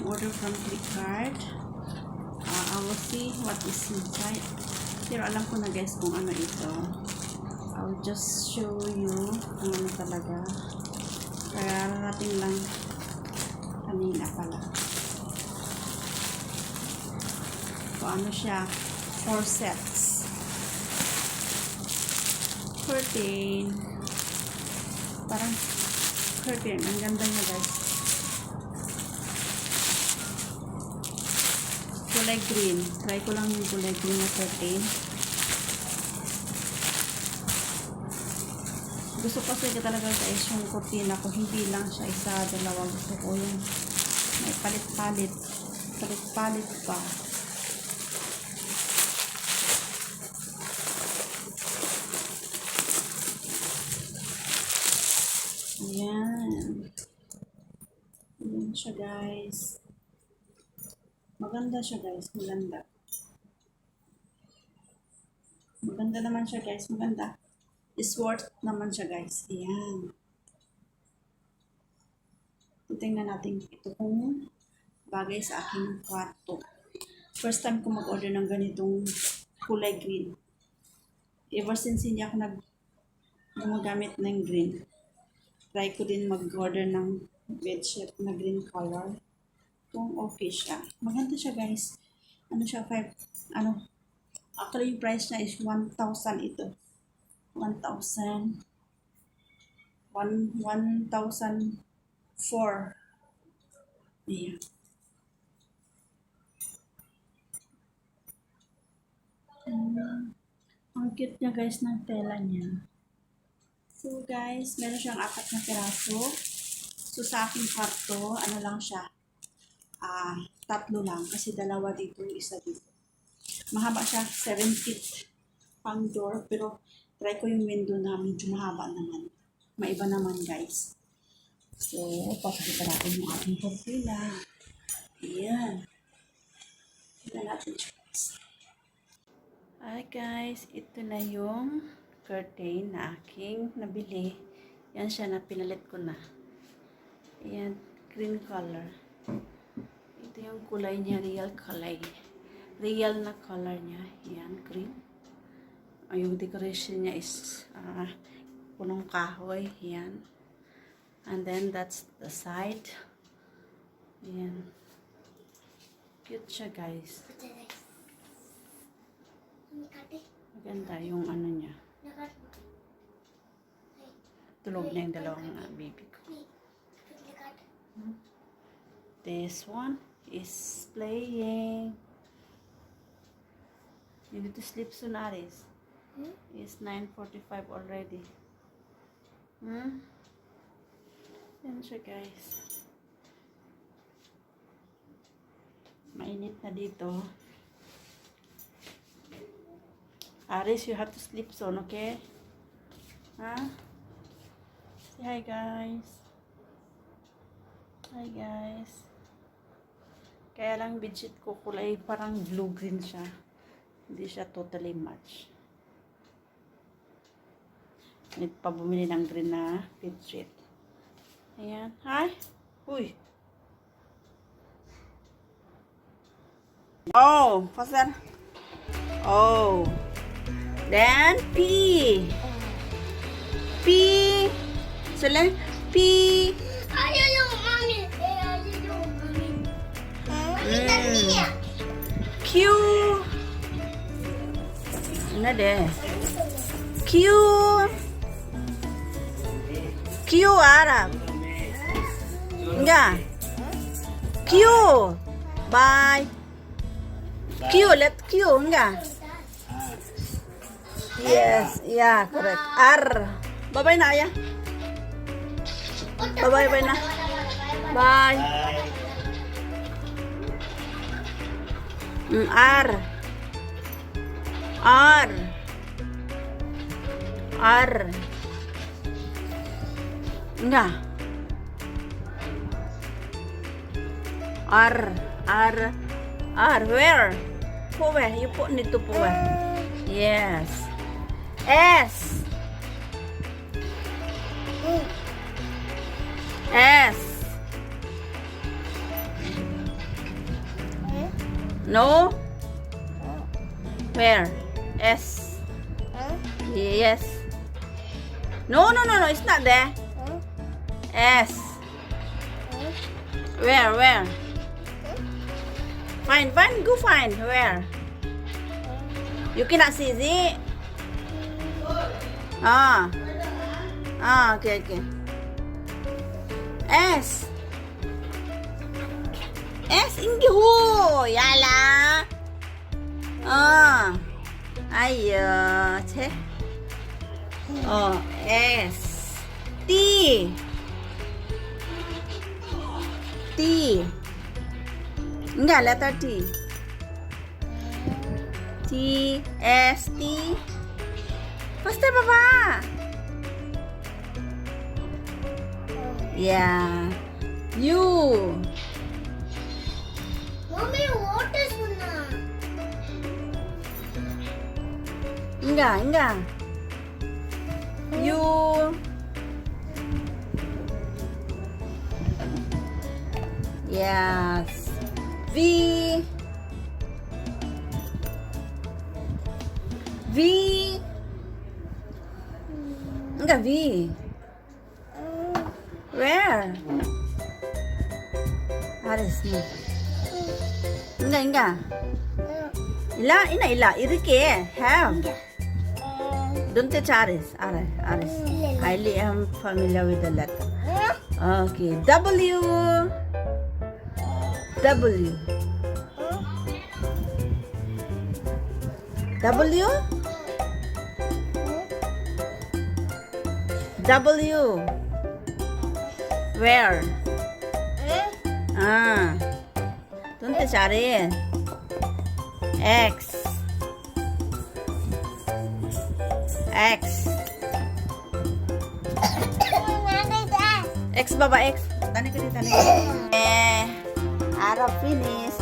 order from flipcart. I will see what is inside. Pero alam ko na guys kung ano ito. I'll just show you kung ano talaga. Kaya natin lang kanina pala. Kung ano siya. 4 sets. Curtain. Parang curtain. Ang ganda niya guys. Kulay green. Try ko lang yung kulay green na curtain. Gusto ko kasi talaga guys yung kurtina ko. Hindi lang siya isa, dalawa. Gusto ko yung may palit-palit. Palit-palit pa. Ayan. Ayan siya guys. Maganda siya guys. Maganda. Maganda naman siya guys. Maganda. Is worth naman siya guys. Ayan. Tingnan natin ito kung bagay sa aking kwarto. First time ko mag-order ng ganitong kulay green. Ever since hindi ako gumagamit ng green. Try ko din mag-order ng bedsheet na green color. Kung okay siya. Maganda siya guys. Ano siya? Actually yung price niya is 1,000 ito. 1,004. Ayan. Ang cute niya guys ng tela niya. So guys, meron siyang 4 na piraso. So sa aking kwarto, ano lang siya? 3 lang. Kasi 2 dito, 1 dito. Mahaba siya, 7 feet pang door. Pero try ko yung window na medyo mahaba naman. Maiba naman guys. So, papakita natin yung ating kurtina. Ayan. Tignan natin siya guys. Hi guys, ito na yung curtain na aking nabili. Yan siya na pinalit ko na. Ayan, green color. Ito yung kulay niya, real color. Real na color niya. Ayan, green. Yung decoration niya is punong kahoy. Ayan. And then that's the side. Ayan. Cute siya guys. Maganda yung ano niya. Tulog na yung dalawang baby ko. This one is playing. You need to sleep soon, Aris. It's 9:45 already. Yan siya guys. Mainit na dito. Aris, you have to sleep soon, okay? Say hi guys. Hi guys. Kaya lang bedsheet ko kulay parang blue-green siya. Hindi siya totally match. Need pa bumili ng green na bedsheet. Ayan. Hi. Uy. Oh. What's that? Oh. Then P. P. Sila. P. Ayaw, mami. Q. Ano deh? Q. Q Arab. Enggak. Q. Bye. Q, let Q, enggak. Yes, yeah, correct. R. Bye-bye na, Ayah. Bye-bye na. Bye. R. R. R. Enggak. R. R. R. Where? Put where? You put need to put where? Yes. S. S. No? Where? S. Yes. No, no, no, no. It's not there. S. Where? Find. Go find. Where? You cannot see it. Okay. S. S inggu. Yalah. Ayo, cek. S. T. Enggak, letter T. T, S, T. Faster, Papa. Yeah. U. Mommy, what is Una? Enggak. U. Yes. V. Enggak V. Where? Aris ni. Enggak. Ila. Irike. Have. Don't touch Aris. Aris. I am familiar with the letter. Okay. W. Where? Don't touch Aris. X. X, Baba, X. Tani ka. Arab finish.